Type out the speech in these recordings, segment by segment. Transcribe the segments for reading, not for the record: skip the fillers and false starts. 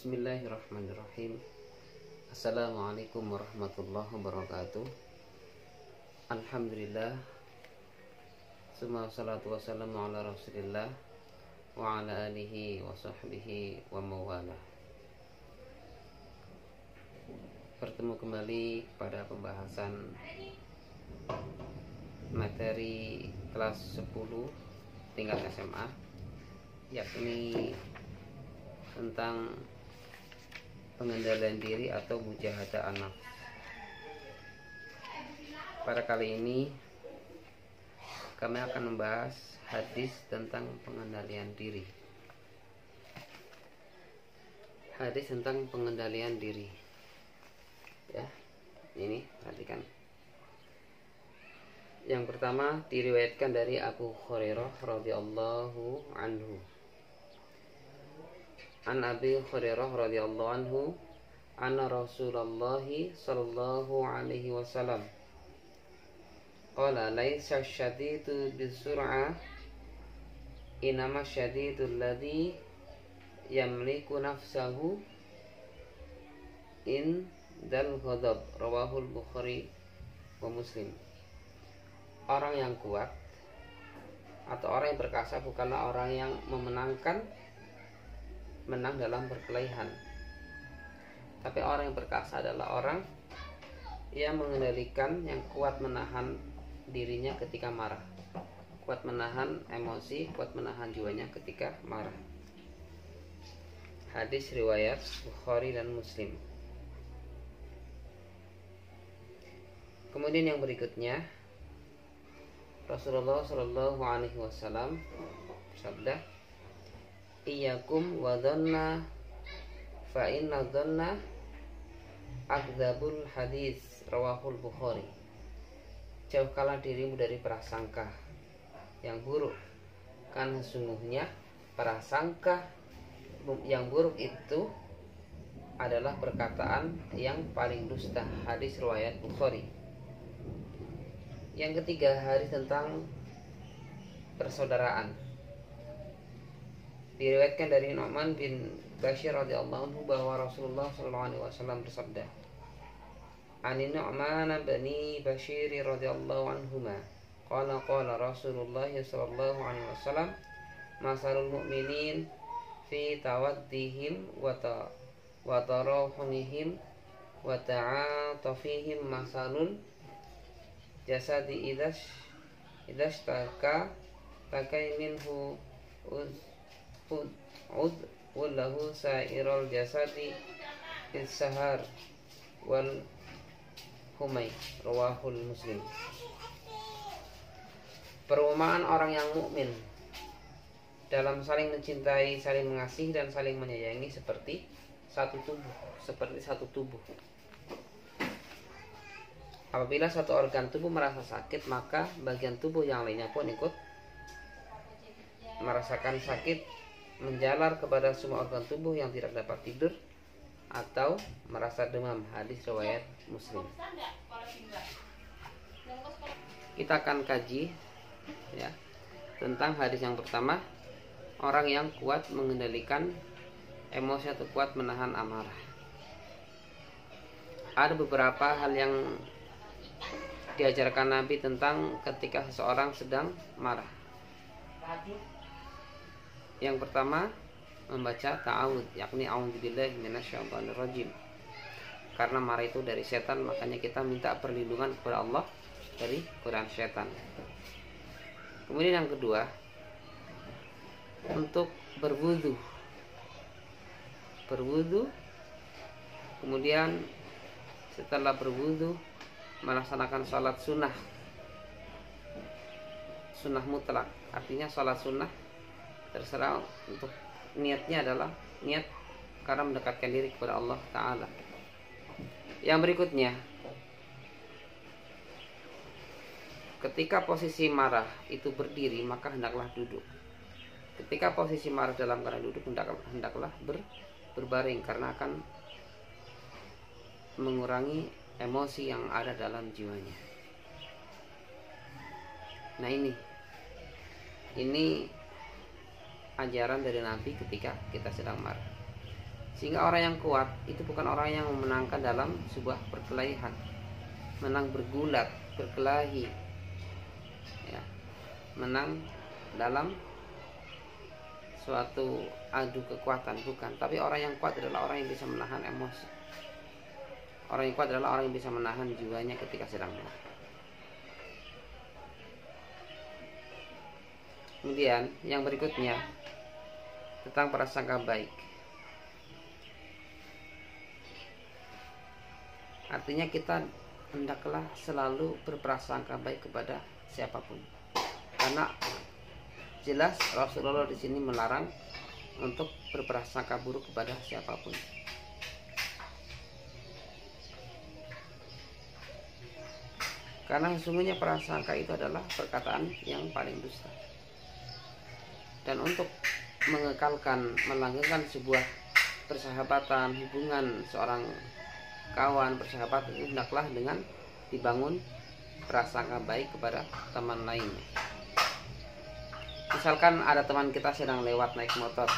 Bismillahirrahmanirrahim. Assalamualaikum warahmatullahi wabarakatuh. Alhamdulillah, summa salatu wassalamu ala rasulillah wa ala alihi wa sahbihi wa mawala. Bertemu kembali pada pembahasan materi kelas 10 tingkat SMA, yakni tentang pengendalian diri atau mujahadah an-nafs. Pada kali ini kami akan membahas hadis tentang pengendalian diri. Hadis tentang pengendalian diri. Ya, ini perhatikan. Yang pertama diriwayatkan dari Abu Hurairah radhiyallahu anhu. An Abi Hurairah radhiyallahu anhu anna Rasulullah sallallahu alaihi wasallam qala laisa syadidu bisur'ah inama syadidul ladzi yamliku nafsahu in dal ghadab, rawahul Bukhari wa Muslim. Orang yang kuat atau orang yang perkasa bukanlah orang yang menang dalam perkelahian, tapi orang yang perkasa adalah orang yang mengendalikan, yang kuat menahan dirinya ketika marah, kuat menahan emosi, kuat menahan jiwanya ketika marah. Hadis riwayat Bukhari dan Muslim. Kemudian yang berikutnya, Rasulullah Shallallahu Alaihi Wasallam bersabda, "Iyyakum wa dhanna fa inna dhanna akdzabul hadis", rawahul Bukhari. Jauhkanlah dirimu dari prasangka yang buruk, karena sesungguhnya prasangka yang buruk itu adalah perkataan yang paling dusta. Hadis riwayat Bukhari. Yang ketiga, hadis tentang persaudaraan. Diriwayatkan dari Nu'man bin Bashir radhiyallahu anhu bahwa Rasulullah sallallahu alaihi wasallam bersabda, "Ani Nu'man bin Bashir radhiyallahu anhuma qala qala Rasulullah sallallahu alaihi wasallam masalul mu'minin fi tawaddihim wa tarahumihim wa ta'atufihim masalul jasadi idashtaka takai minhu wallahu sairul jasadi is-sahar wal humay, rawahul Muslim. Perumpamaan orang yang mukmin dalam saling mencintai, saling mengasihi dan saling menyayangi seperti satu tubuh. Apabila satu organ tubuh merasa sakit, maka bagian tubuh yang lainnya pun ikut merasakan sakit, menjalar kepada semua organ tubuh yang tidak dapat tidur atau merasa demam. Hadis riwayat Muslim. Kita akan kaji ya tentang hadis yang pertama, orang yang kuat mengendalikan emosi atau kuat menahan amarah. Ada beberapa hal yang diajarkan Nabi tentang ketika seseorang sedang marah. Yang pertama, membaca ta'awud, yakni a'udzubillahi minasyaitonir rajim. Karena marah itu dari setan, makanya kita minta perlindungan kepada Allah dari godaan setan. Kemudian yang kedua, untuk berwudu. Kemudian setelah berwudu melaksanakan sholat sunnah mutlak. Artinya sholat sunnah terserah, untuk niatnya adalah niat karena mendekatkan diri kepada Allah Ta'ala. Yang berikutnya, ketika posisi marah itu berdiri, maka hendaklah duduk. Ketika posisi marah dalam keadaan duduk, hendaklah berbaring, karena akan mengurangi emosi yang ada dalam jiwanya. Nah, ini ajaran dari Nabi ketika kita sedang marah. Sehingga orang yang kuat itu bukan orang yang memenangkan dalam sebuah perkelahian, menang bergulat, berkelahi, ya, menang dalam suatu adu kekuatan, bukan. Tapi orang yang kuat adalah orang yang bisa menahan emosi. Orang yang kuat adalah orang yang bisa menahan jiwanya ketika sedang marah. Kemudian yang berikutnya tentang prasangka baik. Artinya kita hendaklah selalu berprasangka baik kepada siapapun. Karena jelas Rasulullah di sini melarang untuk berprasangka buruk kepada siapapun. Karena sesungguhnya prasangka itu adalah perkataan yang paling dusta. Dan untuk mengekalkan, melanggengkan sebuah persahabatan, hubungan seorang kawan, persahabatan itu hendaklah dengan dibangun prasangka baik kepada teman lainnya. Misalkan ada teman kita sedang lewat naik motor,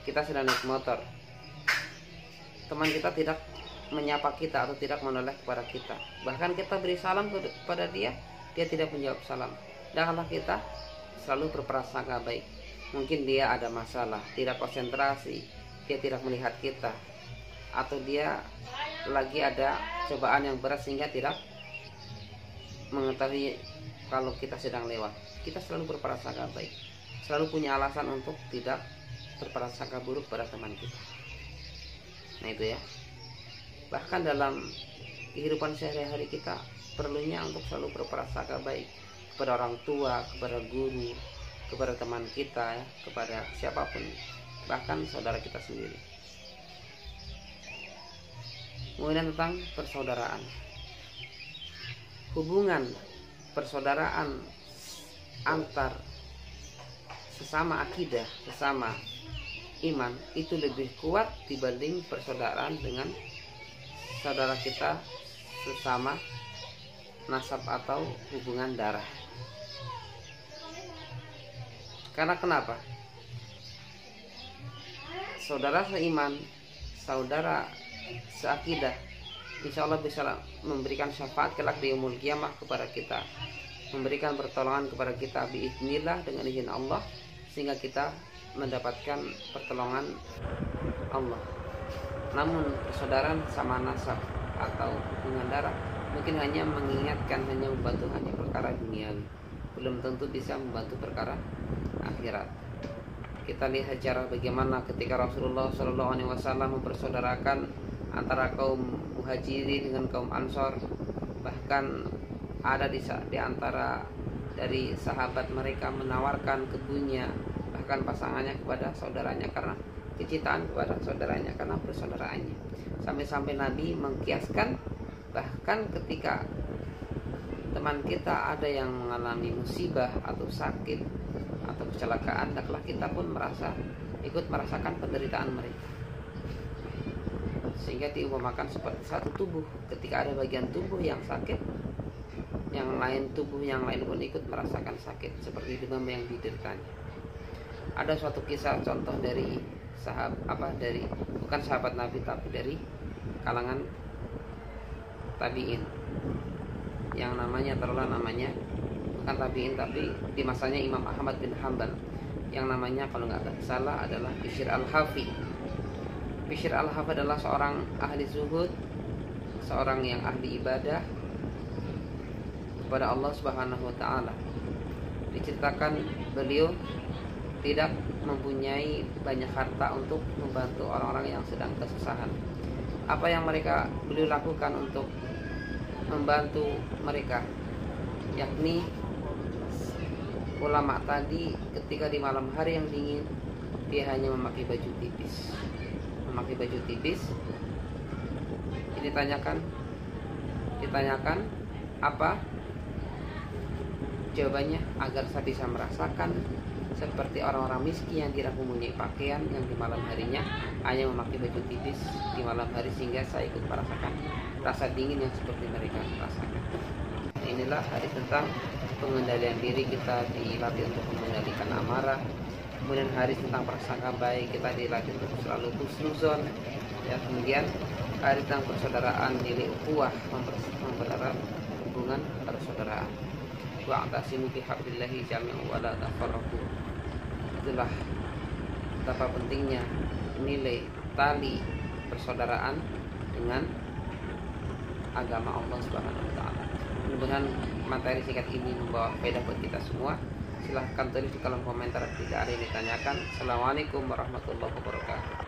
kita sedang naik motor, teman kita tidak menyapa kita atau tidak menoleh kepada kita, bahkan kita beri salam kepada dia, dia tidak menjawab salam. Hendaklah kita selalu berprasangka baik. Mungkin dia ada masalah, tidak konsentrasi, dia tidak melihat kita, atau dia lagi ada cobaan yang berat sehingga tidak mengetahui kalau kita sedang lewat. Kita selalu berprasangka baik, selalu punya alasan untuk tidak berprasangka buruk pada teman kita. Nah itu ya. Bahkan dalam kehidupan sehari-hari kita perlunya untuk selalu berprasangka baik kepada orang tua, kepada guru, kepada teman kita, ya, kepada siapapun, bahkan saudara kita sendiri. Kemudian tentang persaudaraan. Hubungan persaudaraan antar sesama akidah, sesama iman itu lebih kuat dibanding persaudaraan dengan saudara kita sesama nasab atau hubungan darah. Karena kenapa? Saudara seiman, saudara seakidah, insya Allah bisa memberikan syafaat kelak di yaumul qiyamah kepada kita, memberikan pertolongan kepada kita biiznillah dengan izin Allah, sehingga kita mendapatkan pertolongan Allah. Namun persaudaraan sama nasab atau hubungan darah mungkin hanya mengingatkan, hanya membantu hanya perkara duniawi, belum tentu bisa membantu perkara akhirat. Kita lihat cara bagaimana ketika Rasulullah SAW mempersaudarakan antara kaum muhajirin dengan kaum ansor. Bahkan ada di antara dari sahabat mereka menawarkan kebunnya, bahkan pasangannya kepada saudaranya karena kecintaan kepada saudaranya, karena persaudaraannya. Sampai-sampai Nabi mengkiaskan, bahkan ketika teman kita ada yang mengalami musibah atau sakit atau kecelakaan, hendaklah kita pun ikut merasakan penderitaan mereka, sehingga diumpamakan seperti satu tubuh. Ketika ada bagian tubuh yang sakit, tubuh yang lain pun ikut merasakan sakit seperti demam yang dideritanya. Ada suatu kisah contoh dari bukan sahabat Nabi tapi dari kalangan tabiin, yang namanya bukan tabiin tapi di masanya Imam Ahmad bin Hanbal, yang namanya kalau nggak salah adalah Bishr al-Hafi. Bishr al-Hafi adalah seorang ahli zuhud, seorang yang ahli ibadah kepada Allah Subhanahu wa taala. Diceritakan beliau tidak mempunyai banyak harta untuk membantu orang-orang yang sedang kesusahan. Apa yang beliau lakukan untuk membantu mereka, yakni ulama tadi ketika di malam hari yang dingin, dia hanya memakai baju tipis. Ditanyakan apa jawabannya, agar saya bisa merasakan seperti orang-orang miskin yang tidak mempunyai pakaian, yang di malam harinya hanya memakai baju tipis di malam hari, sehingga saya ikut merasakan rasa dingin yang seperti mereka rasakan. Inilah hadis tentang pengendalian diri. Kita dilatih untuk mengendalikan amarah, Kemudian hadis tentang prasangka baik, kita dilatih untuk selalu husnuzon. Ya, kemudian hadis tentang persaudaraan, nilai ukhuwah, mempererat hubungan persaudaraan. Wa'tasimu bihablillahi jami'an wa la tafarraqu. Itulah betapa pentingnya nilai tali persaudaraan dengan agama Allah Subhanahu wa taala. Mudah-mudahan materi singkat ini membawa faedah buat kita semua. Silahkan tulis di kolom komentar jika ada yang ditanyakan. Assalamualaikum warahmatullahi wabarakatuh.